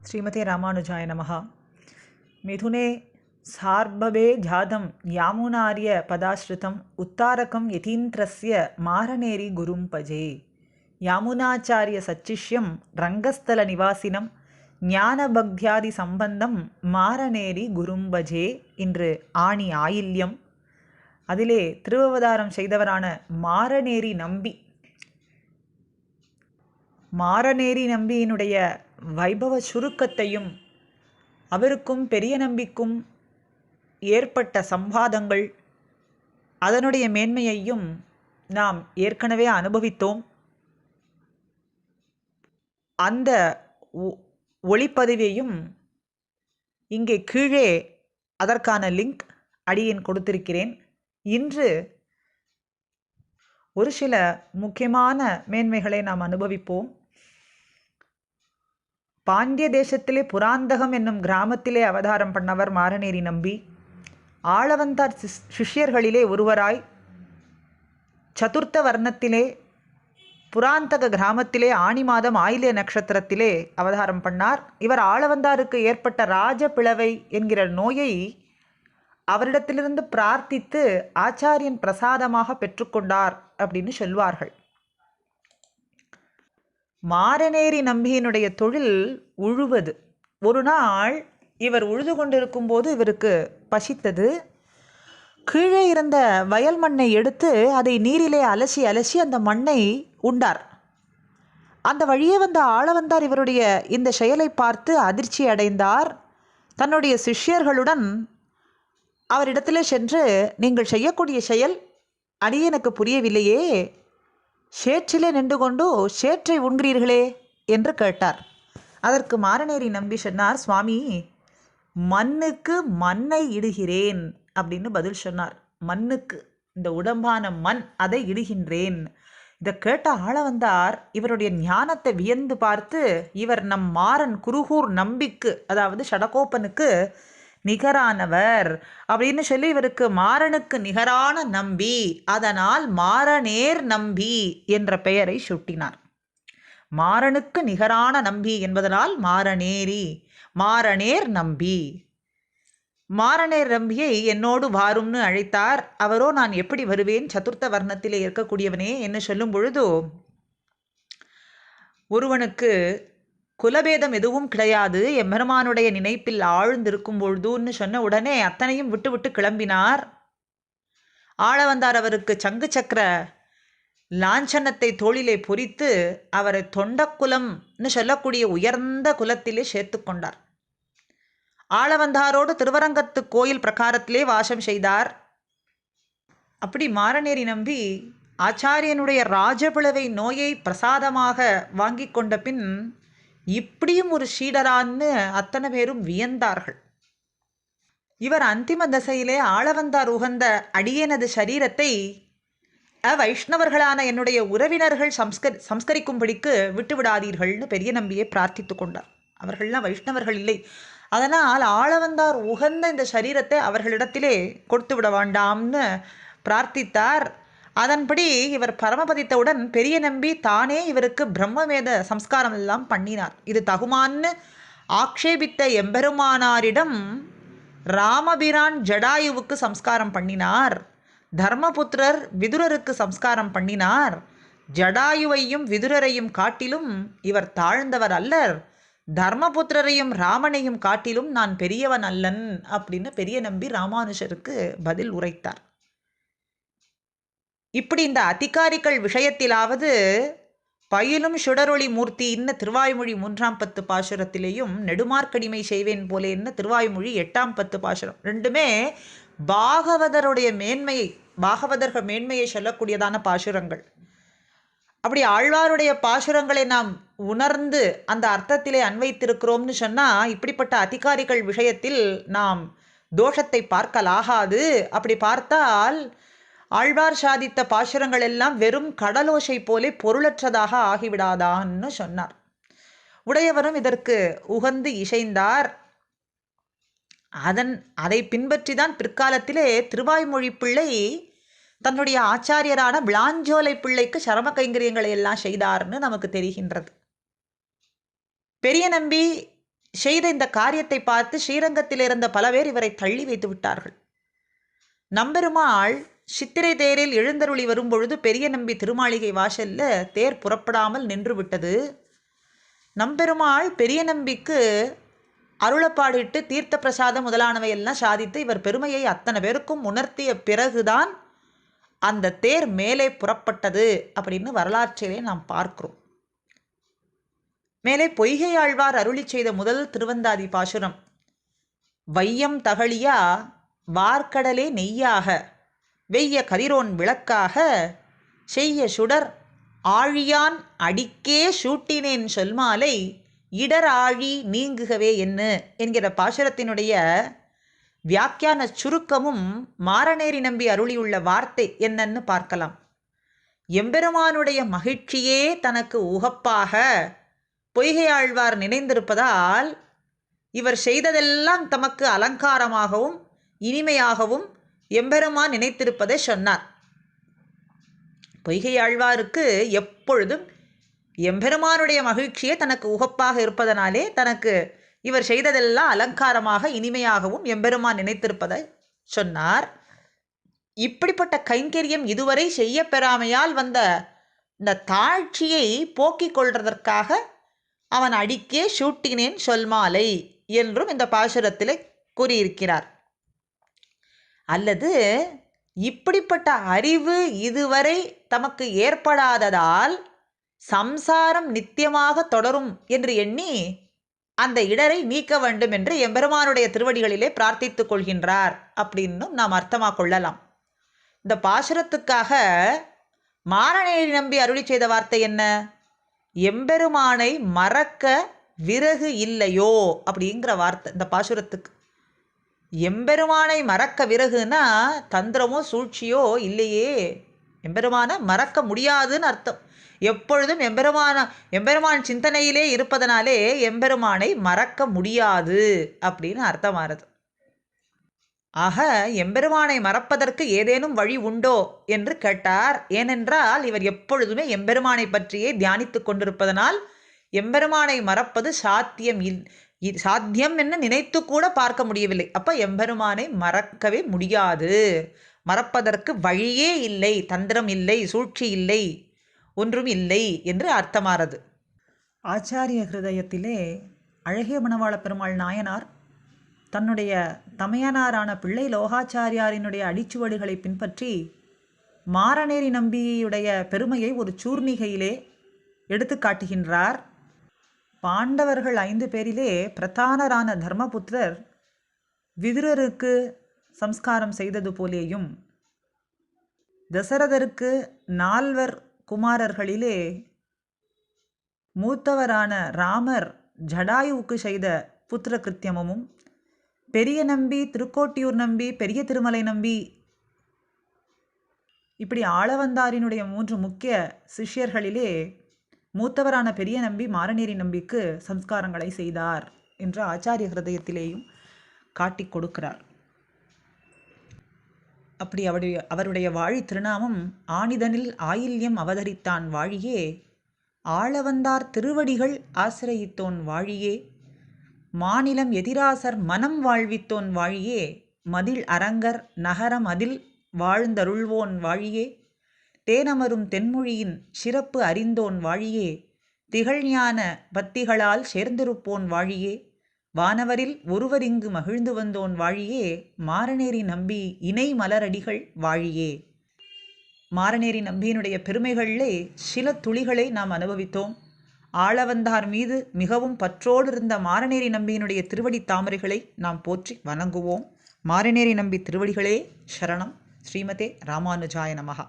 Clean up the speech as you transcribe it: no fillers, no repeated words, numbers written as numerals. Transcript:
श्रीमते रामानुजाय नमः। मिथुने सार्भवे जातं यामुनार्य पदाश्रितम् उत्तारकं यतीन्द्रस्य मारनेरि गुरुं पजे। यामुनाचार्य सच्चिष्यं रङ्गस्थलनिवासिनं ஞானபக்தியாதி சம்பந்தம் மாரநேரி குரும்பஜே இன்று ஆணி ஆயில்யம். அதிலே திருவவதாரம் செய்தவரான மாரநேரி நம்பி, மாரநேரி நம்பியினுடைய வைபவ சுருக்கத்தையும் அவருக்கும் பெரிய நம்பிக்கும் ஏற்பட்ட சம்வாதங்கள் அதனுடைய மேன்மையையும் நாம் ஏற்கனவே அனுபவித்தோம். அந்த ஒளிப்பதிவையும் இங்கே கீழே அதற்கான லிங்க் அடியேன் கொடுத்திருக்கிறேன். இன்று ஒரு சில முக்கியமான மேன்மைகளை நாம் அனுபவிப்போம். பாண்டிய தேசத்திலே புராந்தகம் என்னும் கிராமத்திலே அவதாரம் பண்ணவர் மாரநேரி நம்பி. ஆளவந்தார் சிஷ்யர்களிலே ஒருவராய் சதுர்த்த வர்ணத்திலே புராந்தக கிராமத்திலே ஆணி மாதம் ஆயில்ய நட்சத்திரத்திலே அவதாரம் பண்ணார். இவர் ஆளவந்தாருக்கு ஏற்பட்ட ராஜபிளவை என்கிற நோயை அவரிடத்திலிருந்து பிரார்த்தித்து ஆச்சாரியன் பிரசாதமாக பெற்றுக்கொண்டார் அப்படின்னு சொல்வார்கள். மாரநேரி நம்பியினுடைய தொழில் உழுவது. ஒரு நாள் இவர் உழுது கொண்டிருக்கும் போது இவருக்கு பசித்தது. கீழே இருந்த வயல் மண்ணை எடுத்து அதை நீரிலே அலசி அலசி அந்த மண்ணை உண்டார். அந்த வழியே வந்த ஆளவந்தார் இவருடைய இந்த செயலை பார்த்து அதிர்ச்சி அடைந்தார். தன்னுடைய சிஷ்யர்களுடன் அவரிடத்தில் சென்று, நீங்கள் செய்யக்கூடிய செயல் அடியேனுக்கு புரியவில்லையே, சேற்றிலே நின்று கொண்டு சேற்றை உண்கிறீர்களே என்று கேட்டார். அதற்கு மாரநேரி நம்பி சொன்னார், சுவாமி, மண்ணுக்கு மண்ணை இடுகிறேன் அப்படின்னு பதில் சொன்னார். மண்ணுக்கு, இந்த உடம்பான மண், அதை இடுகின்றேன். இதை கேட்ட ஆளவந்தார் இவருடைய ஞானத்தை வியந்து பார்த்து, இவர் நம் மாறன் குருகூர் நம்பிக்கு, அதாவது ஷடகோப்பனுக்கு நிகரானவர் அப்படின்னு சொல்லி இவருக்கு மாறனுக்கு நிகரான நம்பி, அதனால் மாரநேர் நம்பி என்ற பெயரை சூட்டினார். மாறனுக்கு நிகரான நம்பி என்பதனால் மாரநேரி, மாரநேர் நம்பி. மாரநேர் நம்பியை என்னோடு வாரும்னு அழைத்தார். அவரோ, நான் எப்படி வருவேன், சதுர்த்த வர்ணத்திலே இருக்கக்கூடியவனே என்று சொல்லும் பொழுது, ஒருவனுக்கு குலபேதம் எதுவும் கிடையாது, எம்பெருமானுடைய நினைப்பில் ஆழ்ந்திருக்கும் பொழுதுன்னு சொன்ன உடனே அத்தனையும் விட்டு விட்டு கிளம்பினார். ஆளவந்தார் அவருக்கு சங்கு சக்கர லாஞ்சனத்தை தோளிலே பொறித்து அவரை தொண்டக்குலம்னு சொல்லக்கூடிய உயர்ந்த குலத்திலே சேர்த்து கொண்டார். ஆளவந்தாரோடு திருவரங்கத்து கோயில் பிரகாரத்திலே வாசம் செய்தார். அப்படி மாரநேரி நம்பி ஆச்சாரியனுடைய ராஜபிளவை நோயை பிரசாதமாக வாங்கி கொண்ட பின் இப்படியும் ஒரு சீடரான்னு அத்தனை பேரும் வியந்தார்கள். இவர் அந்திம தசையிலே ஆளவந்தார் உகந்த அடியேனது சரீரத்தை வைஷ்ணவர்களான என்னுடைய உறவினர்கள் சம்ஸ்கரிக்கும்படிக்கு விட்டுவிடாதீர்கள்னு பெரிய நம்பியை பிரார்த்தித்து கொண்டார். அவர்கள்லாம் வைஷ்ணவர்கள் இல்லை, அதனால் ஆளவந்தார் உகந்த இந்த சரீரத்தை அவர்களிடத்திலே கொடுத்து விட வேண்டாம்னு பிரார்த்தித்தார். அதன்படி இவர் பரமபதித்தவுடன் பெரிய நம்பி தானே இவருக்கு பிரம்மவேத சம்ஸ்காரம் எல்லாம் பண்ணினார். இது தகுமான்னு ஆக்ஷேபித்த எம்பெருமானாரிடம் ராமபிரான் ஜடாயுவுக்கு சம்ஸ்காரம் பண்ணினார். தர்மபுத்திரர் விதுரருக்கு சம்ஸ்காரம் பண்ணினார். ஜடாயுவையும் விதுரரையும் காட்டிலும் இவர் தாழ்ந்தவர் அல்லர், தர்மபுத்திரரையும் ராமனையும் காட்டிலும் நான் பெரியவன் அல்லன் அப்படின்னு பெரிய நம்பி ராமானுஷருக்கு பதில் உரைத்தார். இப்படி இந்த அதிகாரிகள் விஷயத்திலாவது பயிலும் சுடரொளி மூர்த்தின்னு திருவாய்மொழி 3ஆம் 10 பாசுரத்திலேயும் நெடுமார்க்கடிமை செய்வேன் போலேன்னு திருவாய்மொழி 8ஆம் 10 பாசுரம், ரெண்டுமே பாகவதருடைய மேன்மையை, பாகவதர்கள் மேன்மையை சொல்லக்கூடியதான பாசுரங்கள். அப்படி ஆழ்வாருடைய பாசுரங்களை நாம் உணர்ந்து அந்த அர்த்தத்திலே அன்வைத்திருக்கிறோம்னு சொன்னால், இப்படிப்பட்ட அதிகாரிகள் விஷயத்தில் நாம் தோஷத்தை பார்க்கலாகாது. அப்படி பார்த்தால் ஆழ்வார் சாதித்த பாசுரங்கள் எல்லாம் வெறும் கடலோசை போலே பொருளற்றதாக ஆகிவிடாதான்னு சொன்னார். உடையவரும் இதற்கு உகந்து இசைந்தார். அதை பின்பற்றி தான் பிற்காலத்திலே திருவாய்மொழி பிள்ளை தன்னுடைய ஆச்சாரியரான விளாஞ்சோலை பிள்ளைக்கு சரம கைங்கரியங்களை எல்லாம் செய்தார்னு நமக்கு தெரிகின்றது. பெரிய நம்பி செய்த இந்த காரியத்தை பார்த்து ஸ்ரீரங்கத்தில் இருந்த பல பேர் இவரை தள்ளி வைத்து விட்டார்கள். நம்பெருமாள் சித்திரை தேரில் எழுந்தருளி வரும்பொழுது பெரிய நம்பி திருமாளிகை வாசல்ல தேர் புறப்படாமல் நின்று விட்டது. நம்பெருமாள் பெரிய நம்பிக்கு அருளப்பாடிட்டு தீர்த்த பிரசாதம் முதலானவையெல்லாம் சாதித்து இவர் பெருமையை அத்தனை பேருக்கும் உணர்த்திய பிறகுதான் அந்த தேர் மேலே புறப்பட்டது அப்படின்னு வரலாற்றிலே நாம் பார்க்கிறோம். மேலே பொய்கையாழ்வார் அருளி செய்த முதல் திருவந்தாதி பாசுரம், வையம் தகழியா வார்க்கடலே நெய்யாக வெய்ய கதிரோன் விளக்காக செய்ய சுடர் ஆழியான் அடிக்கே சூட்டினேன் சொல்மாலை இடர் ஆழி நீங்குகவே என்ன என்கிற பாசுரத்தினுடைய வியாக்கியான சுருக்கமும் மாரநேரி நம்பி அருளியுள்ள வார்த்தை என்னன்னு பார்க்கலாம். எம்பெருமானுடைய மகிழ்ச்சியே தனக்கு உகப்பாக பொய்கையாழ்வார் நினைந்திருப்பதால் இவர் செய்ததெல்லாம் தமக்கு அலங்காரமாகவும் இனிமையாகவும் எம்பெருமான் நினைத்திருப்பதை சொன்னார். பொய்கையாழ்வாருக்கு எப்பொழுதும் எம்பெருமானுடைய மகிழ்ச்சியே தனக்கு உகப்பாக இருப்பதனாலே தனக்கு இவர் செய்ததெல்லாம் அலங்காரமாக இனிமையாகவும் எம்பெருமான் நினைத்திருப்பதை சொன்னார். இப்படிப்பட்ட கைங்கரியம் இதுவரை செய்ய பெறாமையால் வந்த இந்த தாழ்ச்சியை போக்கிக் கொள்வதற்காக அவன் அடிக்கே சூட்டினேன் சொல்மாலை என்றும் இந்த பாசுரத்தில் கூறியிருக்கிறார். அல்லது இப்படிப்பட்ட அறிவு இதுவரை தமக்கு ஏற்படாததால் சம்சாரம் நித்தியமாக தொடரும் என்று எண்ணி அந்த இடரை நீக்க வேண்டும் என்று எம்பெருமானுடைய திருவடிகளிலே பிரார்த்தித்துக் கொள்கின்றார் அப்படின்னும் நாம் அர்த்தமாக கொள்ளலாம். இந்த பாசுரத்துக்காக மாரநேரி நம்பி அருளி செய்த வார்த்தை என்ன? எம்பெருமானை மறக்க விறகு இல்லையோ அப்படிங்கிற வார்த்தை இந்த பாசுரத்துக்கு. எம்பெருமானை மறக்க விறகுனா தந்திரமோ சூழ்ச்சியோ இல்லையே, எம்பெருமானை மறக்க முடியாதுன்னு அர்த்தம். எப்பொழுதும் எம்பெருமான் சிந்தனையிலே இருப்பதனாலே எம்பெருமானை மறக்க முடியாது அப்படின்னு அர்த்தமானது. ஆக எம்பெருமானை மறப்பதற்கு ஏதேனும் வழி உண்டோ என்று கேட்டார். ஏனென்றால் இவர் எப்பொழுதுமே எம்பெருமானை பற்றியே தியானித்து கொண்டிருப்பதனால் எம்பெருமானை மறப்பது சாத்தியம் என்று நினைத்து கூட பார்க்க முடியவில்லை. அப்போ எம்பெருமானை மறக்கவே முடியாது, மறப்பதற்கு வழியே இல்லை, தந்திரம் இல்லை, சூழ்ச்சி இல்லை, ஒன்றும் இல்லை என்று அர்த்தமானது. ஆச்சாரிய ஹிருதயத்திலே அழகிய மணவாள பெருமாள் நாயனார் தன்னுடைய தமையனாரான பிள்ளை லோகாச்சாரியாரினுடைய அடிச்சுவடுகளை பின்பற்றி மாரநேரி நம்பியுடைய பெருமையை ஒரு சூர்ணிகையிலே எடுத்து காட்டுகின்றார். பாண்டவர்கள் 5 பேரிலே பிரதானரான தர்மபுத்திரர் விதுரருக்கு சம்ஸ்காரம் செய்தது போலேயும் தசரதருக்கு 4 குமாரர்களிலே மூத்தவரான ராமர் ஜடாயுவுக்கு செய்த புத்திர கிருத்தியமும், பெரிய நம்பி, திருக்கோட்டியூர் நம்பி, பெரிய திருமலை நம்பி, இப்படி ஆளவந்தாரினுடைய 3 முக்கிய சிஷ்யர்களிலே மூத்தவரான பெரிய நம்பி மாரநேரி நம்பிக்கு சம்ஸ்காரங்களை செய்தார் என்று ஆச்சாரிய ஹிருதயத்திலேயும் காட்டி கொடுக்கிறார். அப்படி அவருடைய வாழி திருநாமம் ஆணிதனில் ஆயில்யம் அவதரித்தான் வாழியே, ஆளவந்தார் திருவடிகள் ஆசிரயித்தோன் வாழியே, மாநிலம் எதிராசர் மனம் வாழ்வித்தோன் வாழியே, மதில் அரங்கர் நகரம் அதில் வாழ்ந்தருள்வோன் வாழியே, தேனமரும் தென்மொழியின் சிறப்பு அறிந்தோன் வாழியே, திகழ்ஞான பத்திகளால் சேர்ந்திருப்போன் வாழியே, வானவரில் ஒருவரிங்கு மகிழ்ந்து வந்தோன் வாழியே, மாரநேரி நம்பி இணை மலரடிகள் வாழியே. மாரநேரி நம்பியினுடைய பெருமைகளிலே சில துளிகளை நாம் அனுபவித்தோம். ஆளவந்தார் மீது மிகவும் பற்றோடு இருந்த மாரநேரி நம்பியினுடைய திருவடி தாமரைகளை நாம் போற்றி வணங்குவோம். மாரநேரி நம்பி திருவடிகளே சரணம். ஸ்ரீமதே ராமானுஜாய நமஹா.